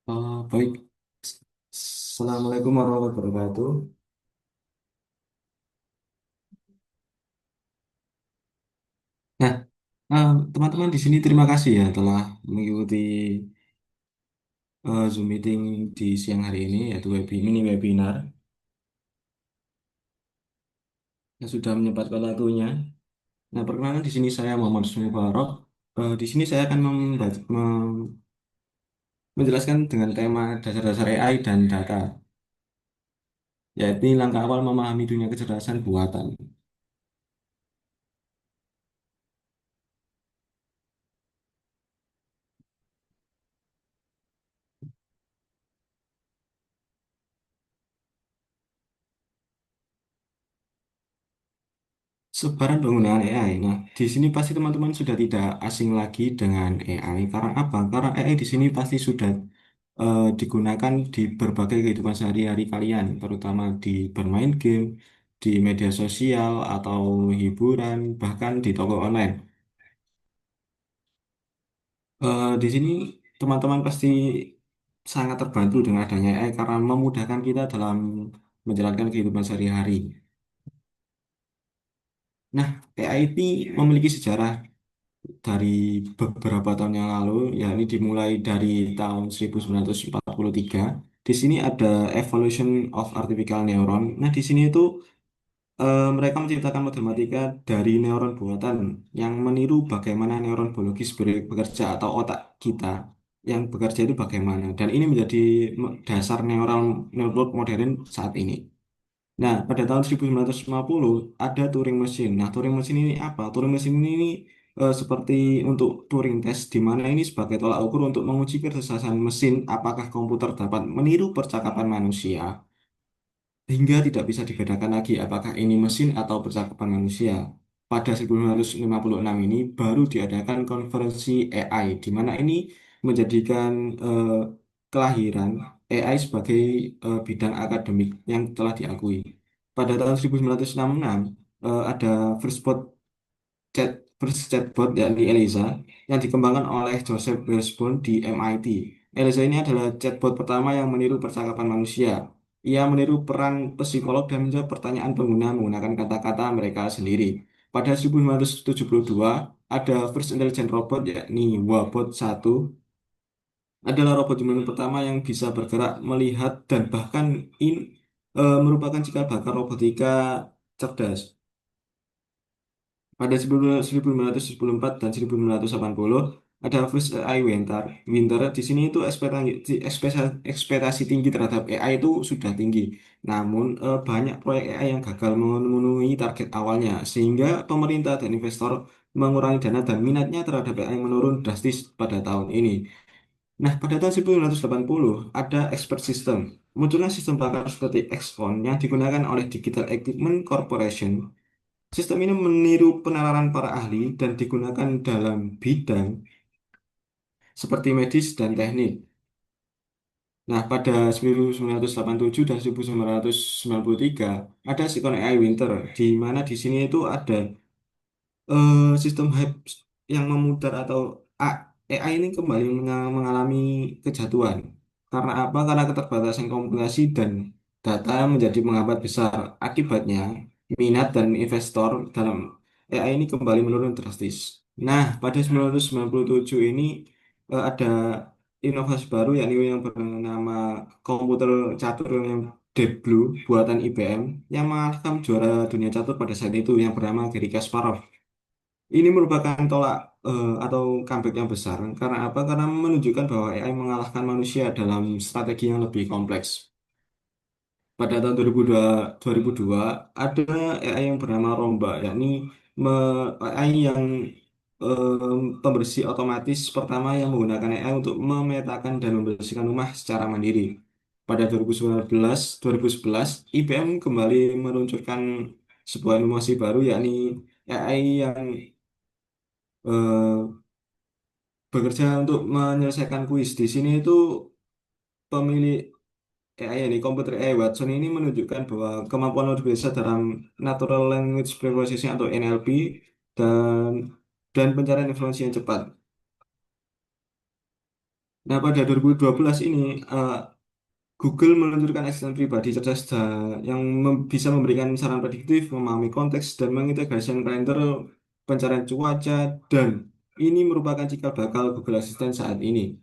Baik. Assalamualaikum warahmatullahi wabarakatuh. Nah, teman-teman di sini terima kasih ya telah mengikuti Zoom meeting di siang hari ini, yaitu mini webinar yang sudah menyempatkan waktunya. Nah, perkenalkan di sini saya Muhammad Sumi Farok. Di sini saya akan menjelaskan dengan tema dasar-dasar AI dan data, yaitu langkah awal memahami dunia kecerdasan buatan. Sebaran penggunaan AI. Nah, di sini pasti teman-teman sudah tidak asing lagi dengan AI. Karena apa? Karena AI di sini pasti sudah digunakan di berbagai kehidupan sehari-hari kalian, terutama di bermain game, di media sosial atau hiburan, bahkan di toko online. Di sini teman-teman pasti sangat terbantu dengan adanya AI karena memudahkan kita dalam menjalankan kehidupan sehari-hari. Nah, AI ini memiliki sejarah dari beberapa tahun yang lalu, ya ini dimulai dari tahun 1943. Di sini ada Evolution of Artificial Neuron. Nah, di sini itu mereka menciptakan matematika dari neuron buatan yang meniru bagaimana neuron biologis bekerja atau otak kita yang bekerja itu bagaimana. Dan ini menjadi dasar neural network modern saat ini. Nah, pada tahun 1950 ada Turing Machine. Nah, Turing Machine ini apa? Turing Machine ini seperti untuk Turing Test, di mana ini sebagai tolak ukur untuk menguji kesuksesan mesin apakah komputer dapat meniru percakapan manusia, hingga tidak bisa dibedakan lagi apakah ini mesin atau percakapan manusia. Pada 1956 ini baru diadakan konferensi AI, di mana ini menjadikan eh, kelahiran AI sebagai bidang akademik yang telah diakui. Pada tahun 1966 ada chat, first chatbot yakni Eliza yang dikembangkan oleh Joseph Weisbord di MIT. Eliza ini adalah chatbot pertama yang meniru percakapan manusia. Ia meniru peran psikolog dan menjawab pertanyaan pengguna menggunakan kata-kata mereka sendiri. Pada 1972, ada First Intelligent Robot yakni Wabot 1 adalah robot humanoid pertama yang bisa bergerak, melihat, dan bahkan merupakan cikal bakal robotika cerdas. Pada 1974 dan 1980 ada First AI Winter. Winter di sini itu ekspektasi tinggi terhadap AI itu sudah tinggi. Namun banyak proyek AI yang gagal memenuhi target awalnya sehingga pemerintah dan investor mengurangi dana dan minatnya terhadap AI menurun drastis pada tahun ini. Nah, pada tahun 1980 ada expert system. Munculnya sistem pakar seperti XCON yang digunakan oleh Digital Equipment Corporation. Sistem ini meniru penalaran para ahli dan digunakan dalam bidang seperti medis dan teknik. Nah, pada 1987 dan 1993 ada Sikon AI Winter, di mana di sini itu ada sistem hype yang memutar atau AI ini kembali mengalami kejatuhan. Karena apa? Karena keterbatasan komputasi dan data menjadi menghambat besar. Akibatnya, minat dan investor dalam AI ini kembali menurun drastis. Nah, pada 1997 ini ada inovasi baru yakni yang bernama komputer catur yang Deep Blue buatan IBM yang mengalahkan juara dunia catur pada saat itu yang bernama Garry Kasparov. Ini merupakan tolak atau comeback yang besar. Karena apa? Karena menunjukkan bahwa AI mengalahkan manusia dalam strategi yang lebih kompleks. Pada tahun 2002 ada AI yang bernama Romba, yakni AI yang pembersih otomatis pertama yang menggunakan AI untuk memetakan dan membersihkan rumah secara mandiri. Pada 2011, IBM kembali meluncurkan sebuah inovasi baru, yakni AI yang eh, bekerja untuk menyelesaikan kuis. Di sini itu pemilik AI ini, komputer AI Watson ini menunjukkan bahwa kemampuan luar biasa dalam Natural Language Processing atau NLP dan pencarian informasi yang cepat. Nah, pada 2012 ini eh, Google meluncurkan asisten pribadi cerdas yang bisa memberikan saran prediktif, memahami konteks, dan mengintegrasikan kalender, pencarian cuaca, dan ini merupakan cikal bakal Google Assistant saat ini.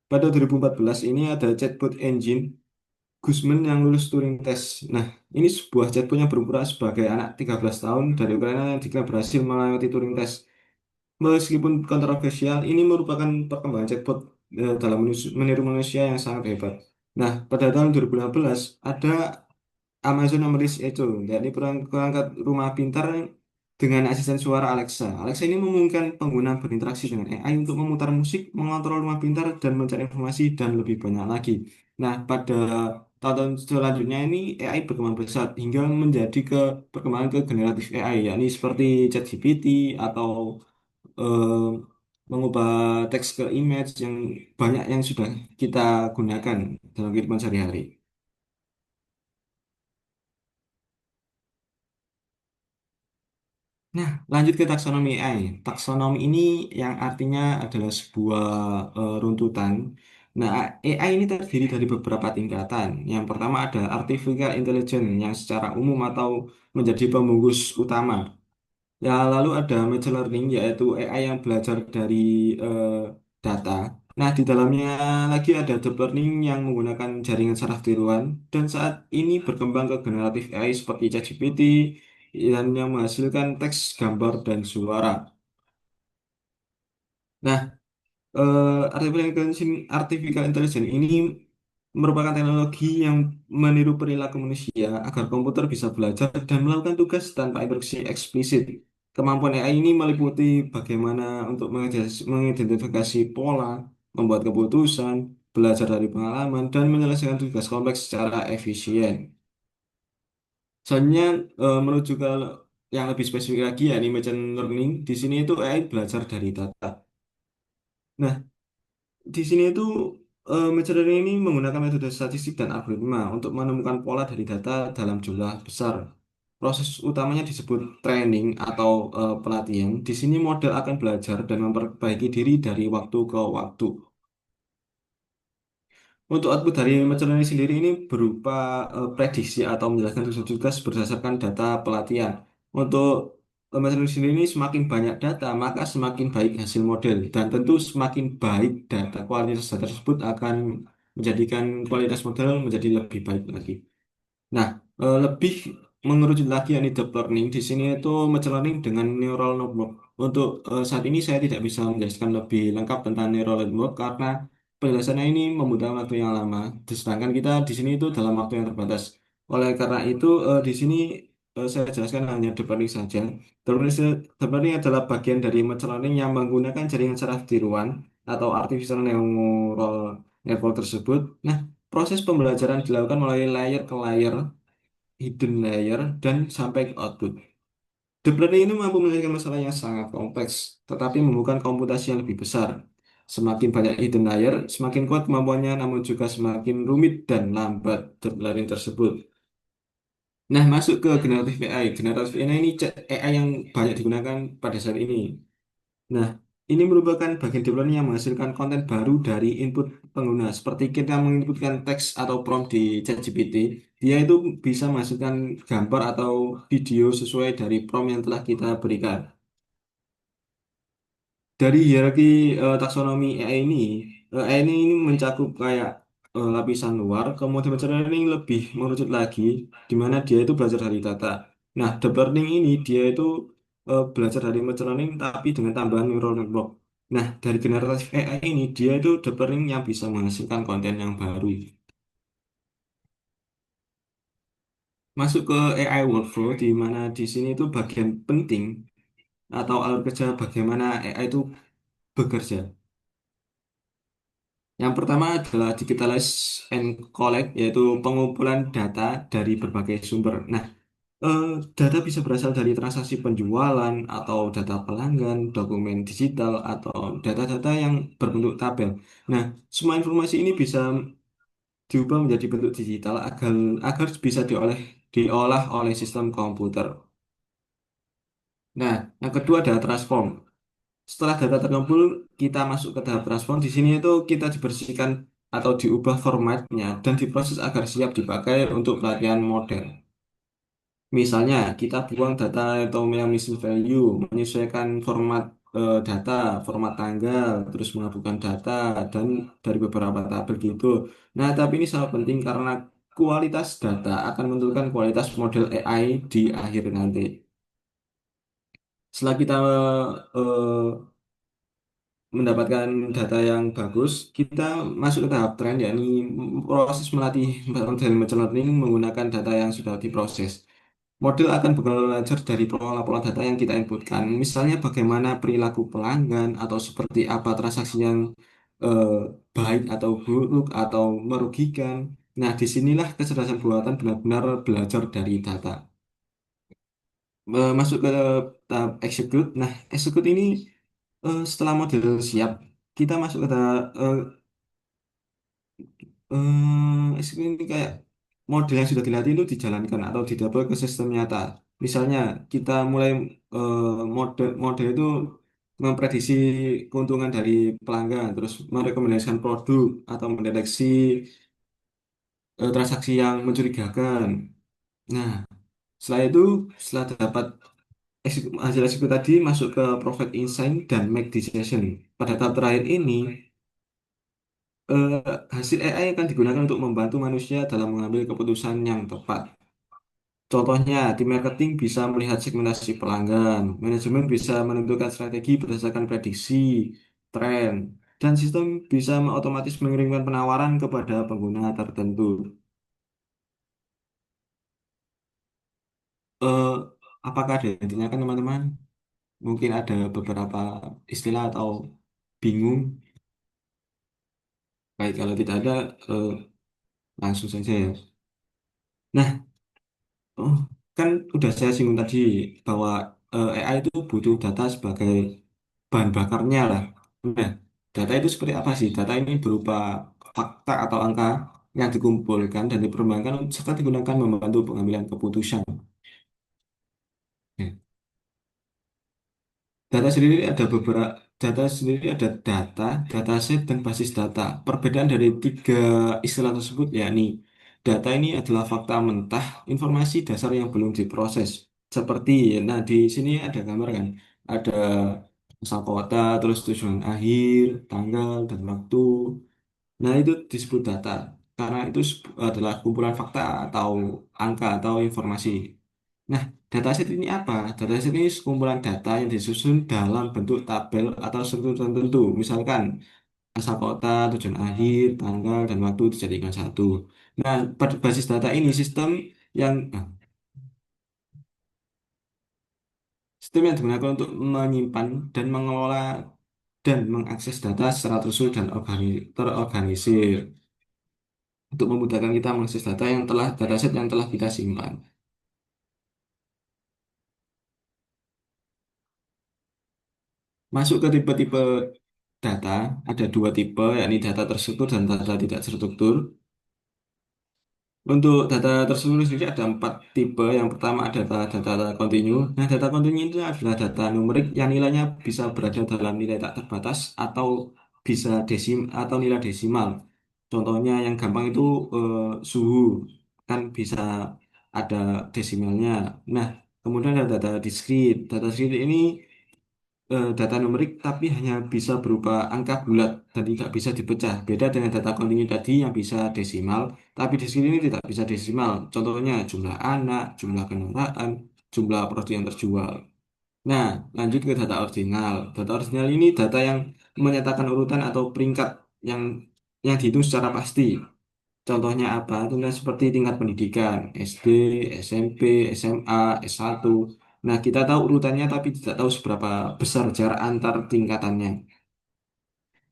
Pada 2014 ini ada chatbot engine Guzman yang lulus Turing Test. Nah, ini sebuah chatbot yang berperan sebagai anak 13 tahun dari Ukraina yang diklaim berhasil melewati Turing Test. Meskipun kontroversial, ini merupakan perkembangan chatbot dalam meniru manusia yang sangat hebat. Nah, pada tahun 2016 ada Amazon Alexa itu, yakni perangkat rumah pintar dengan asisten suara Alexa. Alexa ini memungkinkan pengguna berinteraksi dengan AI untuk memutar musik, mengontrol rumah pintar, dan mencari informasi dan lebih banyak lagi. Nah, pada tahun selanjutnya ini AI berkembang pesat hingga menjadi perkembangan ke generatif AI, yakni seperti ChatGPT atau eh, mengubah teks ke image yang banyak yang sudah kita gunakan dalam kehidupan sehari-hari. Nah, lanjut ke taksonomi AI. Taksonomi ini yang artinya adalah sebuah runtutan. Nah, AI ini terdiri dari beberapa tingkatan. Yang pertama ada artificial intelligence yang secara umum atau menjadi pembungkus utama. Ya, lalu ada machine learning yaitu AI yang belajar dari eh, data. Nah, di dalamnya lagi ada deep learning yang menggunakan jaringan saraf tiruan dan saat ini berkembang ke generatif AI seperti ChatGPT dan yang menghasilkan teks, gambar, dan suara. Nah, artificial intelligence ini merupakan teknologi yang meniru perilaku manusia agar komputer bisa belajar dan melakukan tugas tanpa instruksi eksplisit. Kemampuan AI ini meliputi bagaimana untuk mengidentifikasi pola, membuat keputusan, belajar dari pengalaman, dan menyelesaikan tugas kompleks secara efisien. Soalnya menuju ke yang lebih spesifik lagi, yakni machine learning, di sini itu AI belajar dari data. Nah, di sini itu machine learning ini menggunakan metode statistik dan algoritma untuk menemukan pola dari data dalam jumlah besar. Proses utamanya disebut training atau pelatihan. Di sini model akan belajar dan memperbaiki diri dari waktu ke waktu. Untuk output dari machine learning sendiri ini berupa prediksi atau menjelaskan tugas-tugas berdasarkan data pelatihan. Untuk machine learning sendiri ini semakin banyak data, maka semakin baik hasil model. Dan tentu semakin baik data, kualitas data tersebut akan menjadikan kualitas model menjadi lebih baik lagi. Nah, lebih mengerucut lagi yakni deep learning di sini itu machine learning dengan neural network. Untuk saat ini saya tidak bisa menjelaskan lebih lengkap tentang neural network karena penjelasannya ini membutuhkan waktu yang lama. Sedangkan kita di sini itu dalam waktu yang terbatas. Oleh karena itu di sini saya jelaskan hanya deep learning saja. Deep learning adalah bagian dari machine learning yang menggunakan jaringan saraf tiruan atau artificial neural network tersebut. Nah, proses pembelajaran dilakukan melalui layer ke layer, hidden layer, dan sampai ke output. Deep learning ini mampu menyelesaikan masalah yang sangat kompleks, tetapi membutuhkan komputasi yang lebih besar. Semakin banyak hidden layer, semakin kuat kemampuannya, namun juga semakin rumit dan lambat deep learning tersebut. Nah, masuk ke generatif AI. Generatif AI ini AI yang banyak digunakan pada saat ini. Nah, ini merupakan bagian deep learning yang menghasilkan konten baru dari input pengguna. Seperti kita menginputkan teks atau prompt di ChatGPT, dia itu bisa menghasilkan gambar atau video sesuai dari prompt yang telah kita berikan. Dari hierarki taksonomi AI ini mencakup kayak lapisan luar, kemudian machine learning lebih mengerucut lagi, di mana dia itu belajar dari data. Nah, deep learning ini dia itu belajar dari machine learning tapi dengan tambahan neural network. Nah, dari generatif AI ini dia itu deep learning yang bisa menghasilkan konten yang baru. Masuk ke AI workflow, di mana di sini itu bagian penting atau alur kerja bagaimana AI itu bekerja. Yang pertama adalah digitalize and collect, yaitu pengumpulan data dari berbagai sumber. Nah, eh, data bisa berasal dari transaksi penjualan atau data pelanggan, dokumen digital, atau data-data yang berbentuk tabel. Nah, semua informasi ini bisa diubah menjadi bentuk digital agar bisa diolah oleh sistem komputer. Nah, yang kedua adalah transform. Setelah data terkumpul, kita masuk ke tahap transport. Di sini itu kita dibersihkan atau diubah formatnya dan diproses agar siap dipakai untuk pelatihan model. Misalnya, kita buang data atau yang missing value, menyesuaikan format data, format tanggal, terus menghapuskan data, dan dari beberapa tabel gitu. Nah, tapi ini sangat penting karena kualitas data akan menentukan kualitas model AI di akhir nanti. Setelah kita mendapatkan data yang bagus, kita masuk ke tahap tren, yakni proses melatih model machine learning menggunakan data yang sudah diproses. Model akan belajar dari pola-pola data yang kita inputkan, misalnya bagaimana perilaku pelanggan atau seperti apa transaksi yang eh, baik atau buruk atau merugikan. Nah, disinilah kecerdasan buatan benar-benar belajar dari data. Masuk ke tahap execute. Nah, execute ini setelah model siap, kita masuk ke tahap ini kayak model yang sudah dilatih itu dijalankan atau didapel ke sistem nyata. Misalnya kita mulai model itu memprediksi keuntungan dari pelanggan, terus merekomendasikan produk atau mendeteksi transaksi yang mencurigakan. Nah, setelah itu, setelah dapat hasil eksekusi tadi masuk ke profit insight dan make decision. Pada tahap terakhir ini, eh, hasil AI akan digunakan untuk membantu manusia dalam mengambil keputusan yang tepat. Contohnya, tim marketing bisa melihat segmentasi pelanggan, manajemen bisa menentukan strategi berdasarkan prediksi, tren, dan sistem bisa otomatis mengirimkan penawaran kepada pengguna tertentu. Eh, apakah ada yang ditanyakan teman-teman? Mungkin ada beberapa istilah atau bingung. Baik, kalau tidak ada, eh, langsung saja ya. Nah, oh, kan udah saya singgung tadi bahwa AI itu butuh data sebagai bahan bakarnya lah. Nah, data itu seperti apa sih? Data ini berupa fakta atau angka yang dikumpulkan dan diperkembangkan serta digunakan membantu pengambilan keputusan. Ya. Data sendiri ada dataset, dan basis data. Perbedaan dari tiga istilah tersebut yakni data ini adalah fakta mentah, informasi dasar yang belum diproses. Seperti, nah di sini ada gambar kan, ada asal kota, terus tujuan akhir, tanggal dan waktu. Nah itu disebut data karena itu adalah kumpulan fakta atau angka atau informasi. Nah, dataset ini apa? Dataset ini sekumpulan data yang disusun dalam bentuk tabel atau struktur tertentu. Misalkan asal kota, tujuan akhir, tanggal, dan waktu dijadikan satu. Nah, pada basis data ini sistem yang digunakan untuk menyimpan dan mengelola dan mengakses data secara tersusun dan terorganisir untuk memudahkan kita mengakses dataset yang telah kita simpan. Masuk ke tipe-tipe data, ada dua tipe, yakni data terstruktur dan data tidak terstruktur. Untuk data terstruktur sendiri ada empat tipe. Yang pertama ada data kontinu. Nah, data kontinu itu adalah data numerik yang nilainya bisa berada dalam nilai tak terbatas atau bisa atau nilai desimal. Contohnya yang gampang itu suhu kan bisa ada desimalnya. Nah, kemudian ada data diskrit. Data diskrit ini data numerik tapi hanya bisa berupa angka bulat dan tidak bisa dipecah. Beda dengan data kontinu tadi yang bisa desimal, tapi di sini ini tidak bisa desimal. Contohnya jumlah anak, jumlah kendaraan, jumlah produk yang terjual. Nah, lanjut ke data ordinal. Data ordinal ini data yang menyatakan urutan atau peringkat yang dihitung secara pasti. Contohnya apa? Contohnya seperti tingkat pendidikan, SD, SMP, SMA, S1. Nah, kita tahu urutannya tapi tidak tahu seberapa besar jarak antar tingkatannya.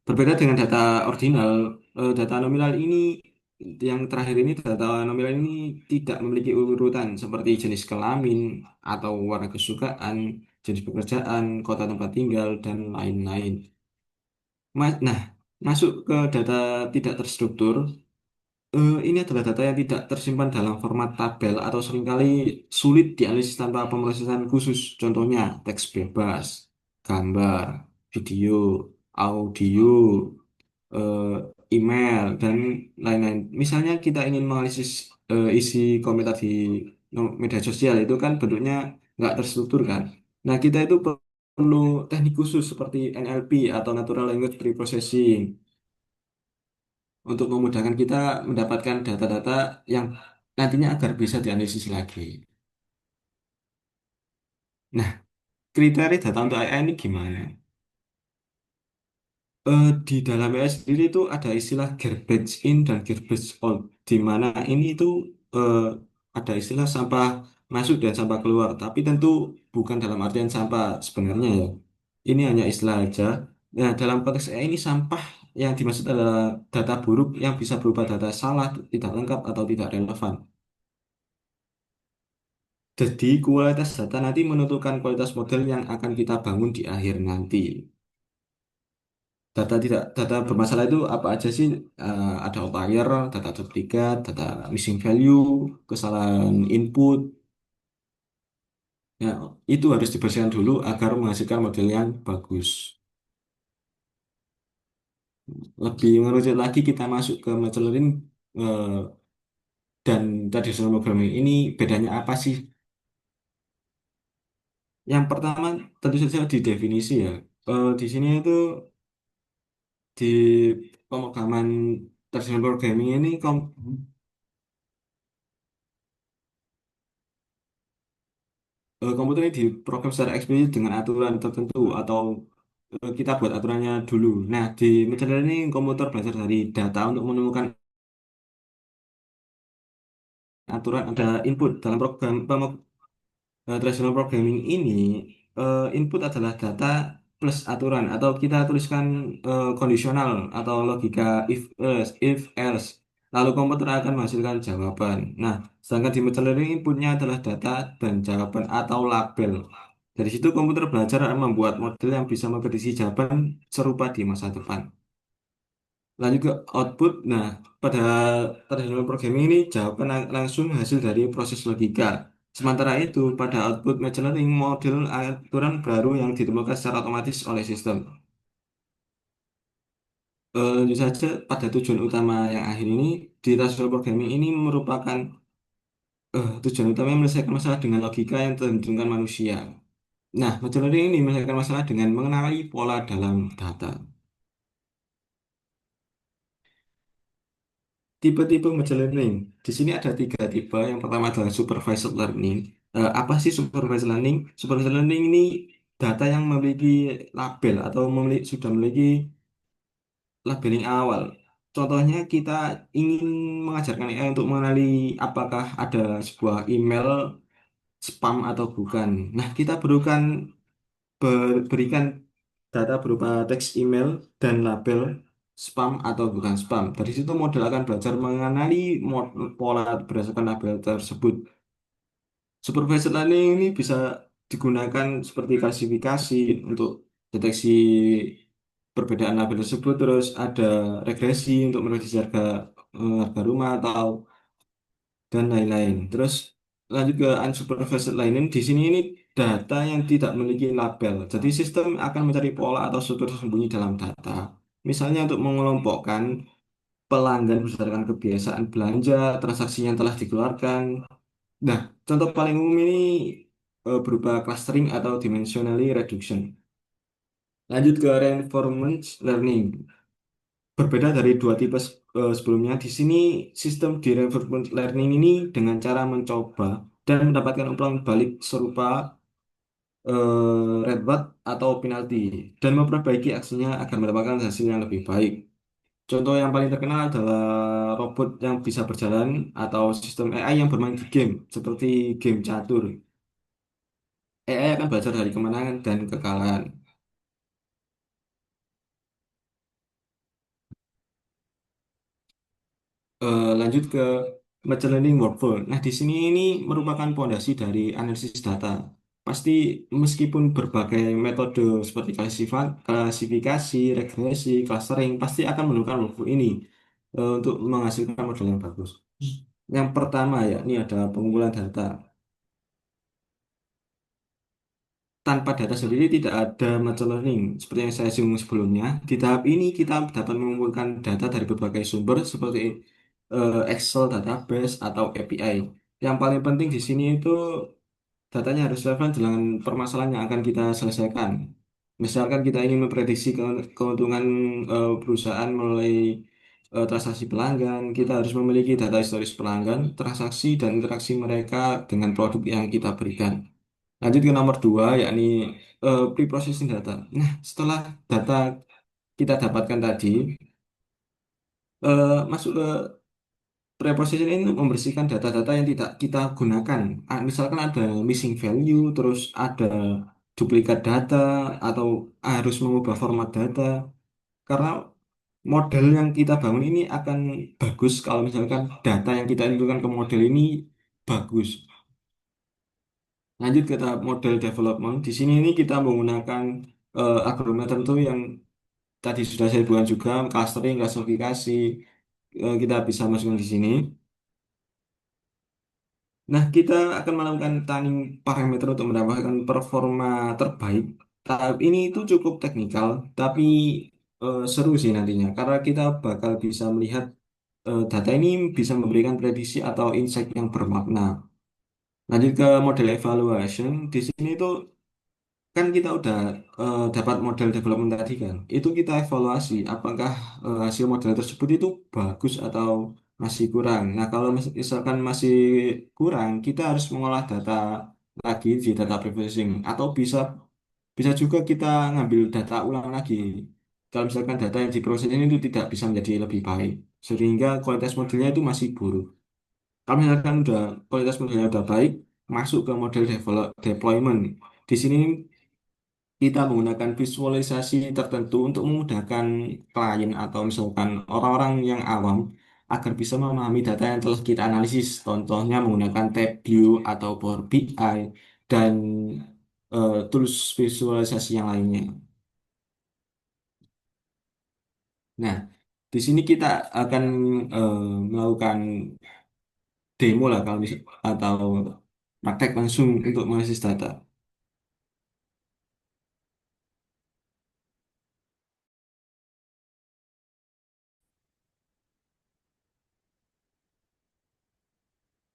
Berbeda dengan data ordinal, data nominal ini yang terakhir ini data nominal ini tidak memiliki urutan seperti jenis kelamin atau warna kesukaan, jenis pekerjaan, kota tempat tinggal, dan lain-lain. Nah, masuk ke data tidak terstruktur. Ini adalah data yang tidak tersimpan dalam format tabel atau seringkali sulit dianalisis tanpa pemrosesan khusus. Contohnya teks bebas, gambar. video, audio, eh, email, dan lain-lain. Misalnya kita ingin menganalisis isi komentar di media sosial itu kan bentuknya nggak terstruktur kan. Nah, kita itu perlu teknik khusus seperti NLP atau Natural Language Preprocessing untuk memudahkan kita mendapatkan data-data yang nantinya agar bisa dianalisis lagi. Nah, kriteria data untuk AI ini gimana? Di dalam AI sendiri itu ada istilah garbage in dan garbage out, di mana ini itu eh, ada istilah sampah masuk dan sampah keluar, tapi tentu bukan dalam artian sampah sebenarnya ya. Ini hanya istilah aja. Nah, dalam konteks AI ini sampah yang dimaksud adalah data buruk yang bisa berupa data salah, tidak lengkap, atau tidak relevan. Jadi, kualitas data nanti menentukan kualitas model yang akan kita bangun di akhir nanti. Data bermasalah itu apa aja sih? Ada outlier, data duplikat, data missing value, kesalahan input. Ya, itu harus dibersihkan dulu agar menghasilkan model yang bagus. Lebih mengerucut lagi kita masuk ke machine learning eh, dan traditional programming ini bedanya apa sih? Yang pertama tentu saja di definisi ya. Di sini itu di pemrograman traditional programming ini komputer ini diprogram secara eksplisit dengan aturan tertentu atau kita buat aturannya dulu. Nah, di machine learning komputer belajar dari data untuk menemukan aturan ada input dalam traditional programming ini input adalah data plus aturan atau kita tuliskan kondisional atau logika if else. Lalu komputer akan menghasilkan jawaban. Nah, sedangkan di machine learning inputnya adalah data dan jawaban atau label. Dari situ komputer belajar membuat model yang bisa memprediksi jawaban serupa di masa depan. Lanjut ke output. Nah, pada traditional programming ini jawaban langsung hasil dari proses logika. Sementara itu, pada output machine learning model aturan baru yang ditemukan secara otomatis oleh sistem. Tentu saja pada tujuan utama yang akhir ini di traditional programming ini merupakan tujuan utama menyelesaikan masalah dengan logika yang ditentukan manusia. Nah, machine learning ini menyelesaikan masalah dengan mengenali pola dalam data. Tipe-tipe machine learning. Di sini ada tiga tipe. Yang pertama adalah supervised learning. Apa sih supervised learning? Supervised learning ini data yang memiliki label atau sudah memiliki labeling awal. Contohnya kita ingin mengajarkan AI untuk mengenali apakah ada sebuah email spam atau bukan. Nah, kita berikan data berupa teks email dan label spam atau bukan spam. Dari situ model akan belajar mengenali pola berdasarkan label tersebut. Supervised learning ini bisa digunakan seperti klasifikasi untuk deteksi perbedaan label tersebut, terus ada regresi untuk memprediksi harga rumah atau dan lain-lain. Terus lanjut ke unsupervised learning. Di sini ini data yang tidak memiliki label. Jadi sistem akan mencari pola atau struktur tersembunyi dalam data. Misalnya untuk mengelompokkan pelanggan berdasarkan kebiasaan belanja, transaksi yang telah dikeluarkan. Nah, contoh paling umum ini berupa clustering atau dimensionally reduction. Lanjut ke reinforcement learning. Berbeda dari dua tipe sebelumnya, di sini sistem di reinforcement learning ini dengan cara mencoba dan mendapatkan umpan balik serupa reward atau penalti dan memperbaiki aksinya agar mendapatkan hasil yang lebih baik. Contoh yang paling terkenal adalah robot yang bisa berjalan atau sistem AI yang bermain di game seperti game catur. AI akan belajar dari kemenangan dan kekalahan. Lanjut ke machine learning workflow. Nah, di sini ini merupakan pondasi dari analisis data. Pasti meskipun berbagai metode seperti klasifikasi, regresi, clustering, pasti akan menggunakan workflow ini untuk menghasilkan model yang bagus. Yang pertama ya, ini ada pengumpulan data. tanpa data sendiri tidak ada machine learning. Seperti yang saya singgung sebelumnya, di tahap ini kita dapat mengumpulkan data dari berbagai sumber seperti Excel, database, atau API. Yang paling penting di sini itu datanya harus relevan dengan permasalahan yang akan kita selesaikan. Misalkan kita ingin memprediksi keuntungan perusahaan melalui transaksi pelanggan, kita harus memiliki data historis pelanggan, transaksi, dan interaksi mereka dengan produk yang kita berikan. Lanjut ke nomor dua, yakni pre-processing data. Nah, setelah data kita dapatkan tadi, masuk ke pre-processing ini untuk membersihkan data-data yang tidak kita gunakan. Misalkan ada missing value, terus ada duplikat data, atau harus mengubah format data. Karena model yang kita bangun ini akan bagus kalau misalkan data yang kita inputkan ke model ini bagus. Lanjut ke tahap model development. Di sini ini kita menggunakan algoritma tertentu yang tadi sudah saya buat juga, clustering, klasifikasi, kita bisa masukkan di sini. Nah, kita akan melakukan tuning parameter untuk mendapatkan performa terbaik. Tahap ini itu cukup teknikal, tapi seru sih nantinya, karena kita bakal bisa melihat data ini bisa memberikan prediksi atau insight yang bermakna. Lanjut ke model evaluation, di sini itu kan kita udah dapat model development tadi kan, itu kita evaluasi apakah hasil model tersebut itu bagus atau masih kurang. Nah, kalau misalkan masih kurang, kita harus mengolah data lagi di data processing, atau bisa bisa juga kita ngambil data ulang lagi. Kalau misalkan data yang diproses ini itu tidak bisa menjadi lebih baik, sehingga kualitas modelnya itu masih buruk. Kalau misalkan udah kualitas modelnya udah baik, masuk ke model deployment. Di sini kita menggunakan visualisasi tertentu untuk memudahkan klien atau misalkan orang-orang yang awam agar bisa memahami data yang telah kita analisis. Contohnya menggunakan Tableau atau Power BI dan tools visualisasi yang lainnya. Nah, di sini kita akan melakukan demo lah kalau atau praktek langsung untuk menganalisis data.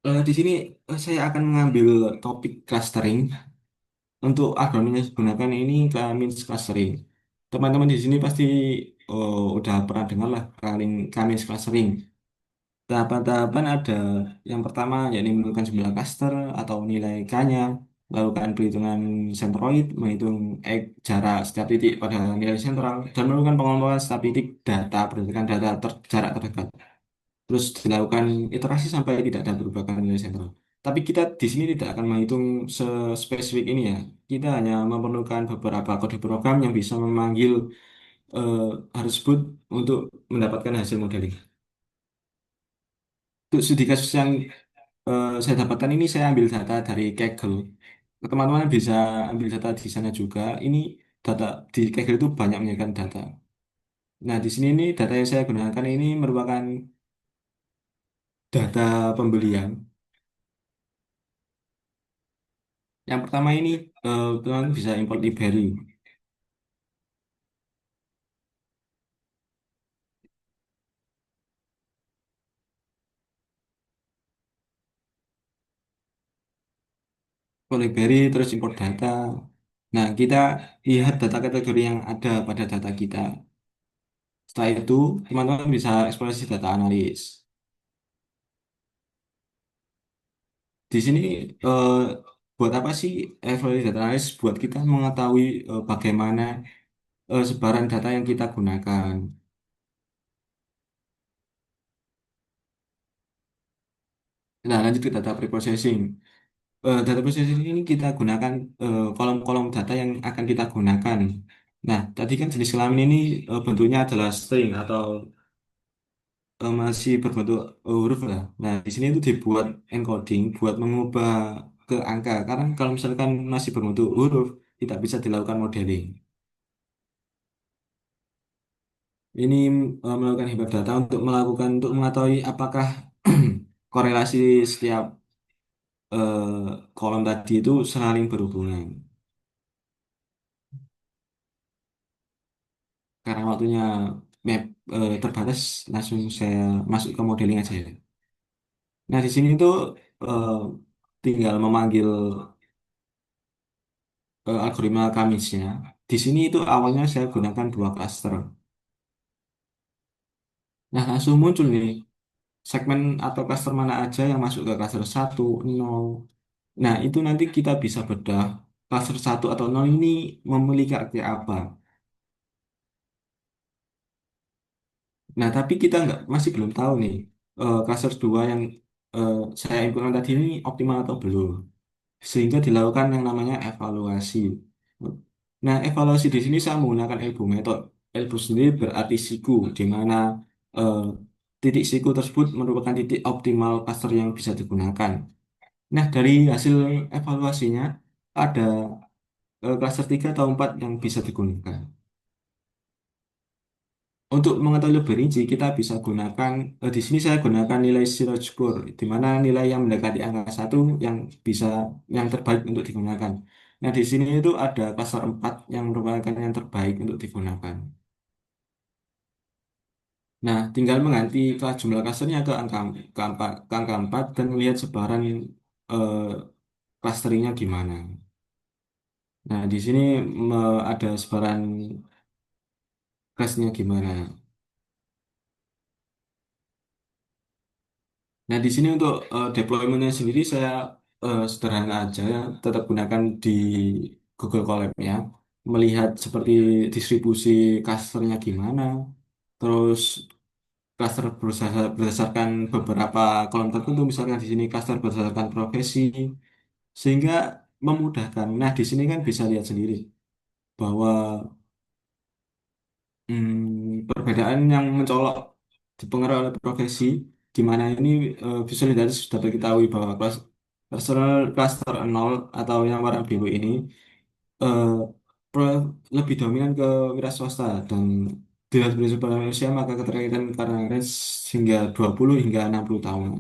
Di sini saya akan mengambil topik clustering. Untuk akronim yang digunakan ini Kamins clustering. Teman-teman di sini pasti udah pernah dengar lah Kamins clustering. Tahapan-tahapan ada yang pertama yakni menentukan jumlah cluster atau nilai K-nya, melakukan perhitungan centroid, menghitung jarak setiap titik pada nilai sentral, dan melakukan pengompokan setiap titik data berdasarkan jarak terdekat. Terus dilakukan iterasi sampai tidak ada perubahan nilai sentral. Tapi kita di sini tidak akan menghitung spesifik ini ya. Kita hanya memerlukan beberapa kode program yang bisa memanggil eh, hal tersebut untuk mendapatkan hasil modeling. Untuk studi kasus yang saya dapatkan ini, saya ambil data dari Kaggle. Teman-teman bisa ambil data di sana juga. Ini data di Kaggle itu banyak menyediakan data. Nah, di sini ini data yang saya gunakan ini merupakan data pembelian. Yang pertama ini teman bisa import library. Import library terus import data. Nah, kita lihat data kategori yang ada pada data kita. Setelah itu, teman-teman bisa eksplorasi data analis. Di sini eh, buat apa sih eksplorasi data analis? Buat kita mengetahui bagaimana sebaran data yang kita gunakan. Nah, lanjut ke data preprocessing. Data processing ini kita gunakan kolom-kolom data yang akan kita gunakan. Nah, tadi kan jenis kelamin ini bentuknya adalah string atau masih berbentuk huruf lah. Nah, di sini itu dibuat encoding buat mengubah ke angka. Karena kalau misalkan masih berbentuk huruf, tidak bisa dilakukan modeling. Ini melakukan hebat data untuk mengetahui apakah korelasi setiap kolom tadi itu saling berhubungan. karena waktunya map terbatas, langsung saya masuk ke modeling aja ya. Nah, di sini tuh eh, tinggal memanggil algoritma Kamisnya. Di sini itu awalnya saya gunakan dua cluster. Nah, langsung muncul nih segmen atau cluster mana aja yang masuk ke cluster satu 0. Nah, itu nanti kita bisa bedah cluster satu atau 0 ini memiliki karakter apa. Nah, tapi kita nggak masih belum tahu nih cluster 2 yang saya inputkan tadi ini optimal atau belum. Sehingga dilakukan yang namanya evaluasi. Nah, evaluasi di sini saya menggunakan elbow method. Elbow sendiri berarti siku, di mana eh, titik siku tersebut merupakan titik optimal cluster yang bisa digunakan. Nah, dari hasil evaluasinya ada cluster 3 atau 4 yang bisa digunakan. Untuk mengetahui lebih rinci, kita bisa gunakan, di sini saya gunakan nilai zero score, di mana nilai yang mendekati angka satu yang bisa, yang terbaik untuk digunakan. Nah, di sini itu ada cluster 4 yang merupakan yang terbaik untuk digunakan. Nah, tinggal mengganti kelas jumlah clusternya ke angka 4 dan melihat sebaran eh, clusteringnya gimana. Nah, di sini ada sebaran kelasnya gimana. Nah, di sini untuk deploymentnya sendiri saya sederhana aja ya, tetap gunakan di Google Colab ya. Melihat seperti distribusi clusternya gimana, terus cluster berdasarkan beberapa kolom tertentu, misalkan di sini cluster berdasarkan profesi, sehingga memudahkan. Nah, di sini kan bisa lihat sendiri bahwa perbedaan yang mencolok dipengaruhi oleh profesi, gimana ini visualisator sudah diketahui bahwa cluster 0 atau yang warna biru ini eh, lebih dominan ke wira swasta dan dinas pendidikan manusia, maka keterkaitan karena range hingga 20 hingga 60 tahun.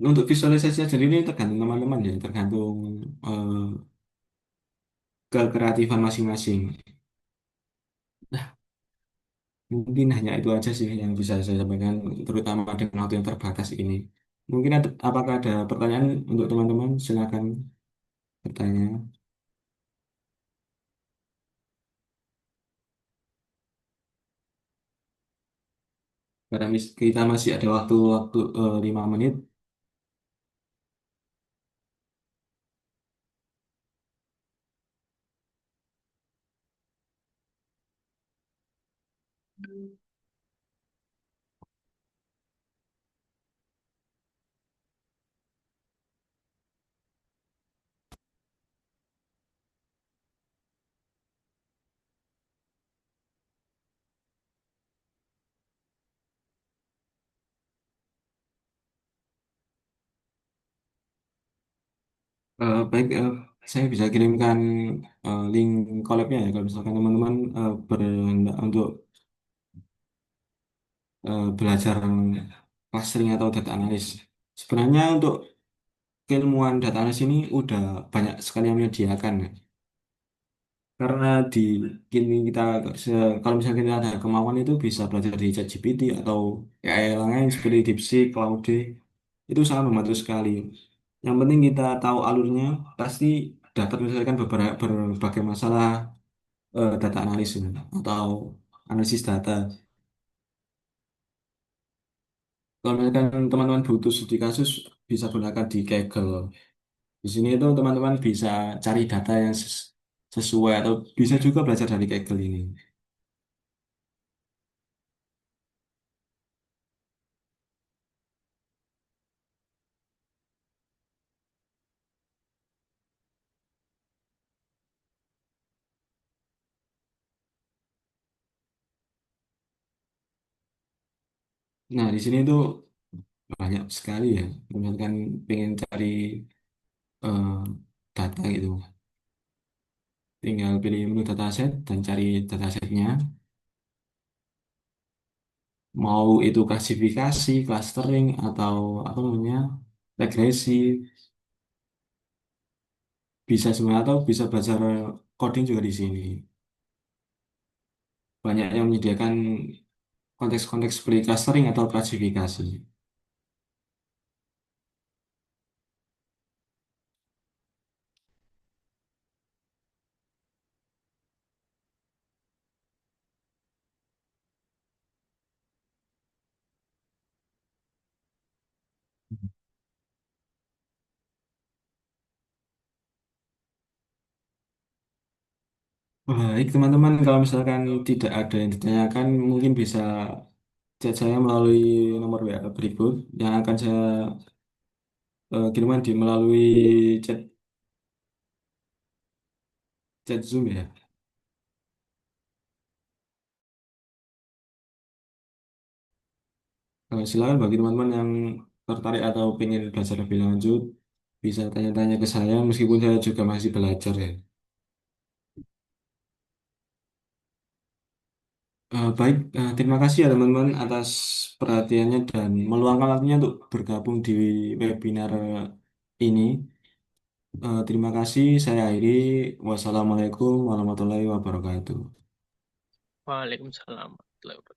Untuk visualisasinya sendiri ini tergantung teman-teman ya, tergantung eh, kekreatifan masing-masing. Mungkin hanya itu aja sih yang bisa saya sampaikan, terutama dengan waktu yang terbatas ini. Mungkin apakah ada pertanyaan untuk teman-teman? Silakan bertanya. Karena kita masih ada waktu 5 menit. Baik, saya bisa kirimkan link collab-nya ya kalau misalkan teman-teman berhendak untuk belajar clustering atau data analis. Sebenarnya untuk keilmuan data analis ini udah banyak sekali yang menyediakan ya. Karena di kini kita kalau misalnya kita ada kemauan itu bisa belajar di ChatGPT atau AI yang lain seperti DeepSeek, Claude, itu sangat membantu sekali. Yang penting kita tahu alurnya, pasti dapat menyelesaikan berbagai masalah data analis ini, atau analisis data. Kalau misalkan teman-teman butuh studi kasus, bisa gunakan di Kaggle. Di sini itu teman-teman bisa cari data yang sesuai, atau bisa juga belajar dari Kaggle ini. Nah, di sini tuh banyak sekali ya. Misalkan pengen cari eh, data gitu, tinggal pilih menu dataset dan cari datasetnya. Mau itu klasifikasi, clustering, atau apa namanya, regresi. bisa semua atau bisa belajar coding juga di sini. Banyak yang menyediakan konteks-konteks seperti clustering atau klasifikasi. Baik, teman-teman, kalau misalkan tidak ada yang ditanyakan, mungkin bisa chat saya melalui nomor WA berikut yang akan saya kirimkan di melalui chat chat Zoom ya. Silakan bagi teman-teman yang tertarik atau ingin belajar lebih lanjut, bisa tanya-tanya ke saya meskipun saya juga masih belajar ya. Baik, terima kasih ya teman-teman atas perhatiannya dan meluangkan waktunya untuk bergabung di webinar ini. Terima kasih, saya akhiri. Wassalamualaikum warahmatullahi wabarakatuh. Waalaikumsalam warahmatullahi wabarakatuh.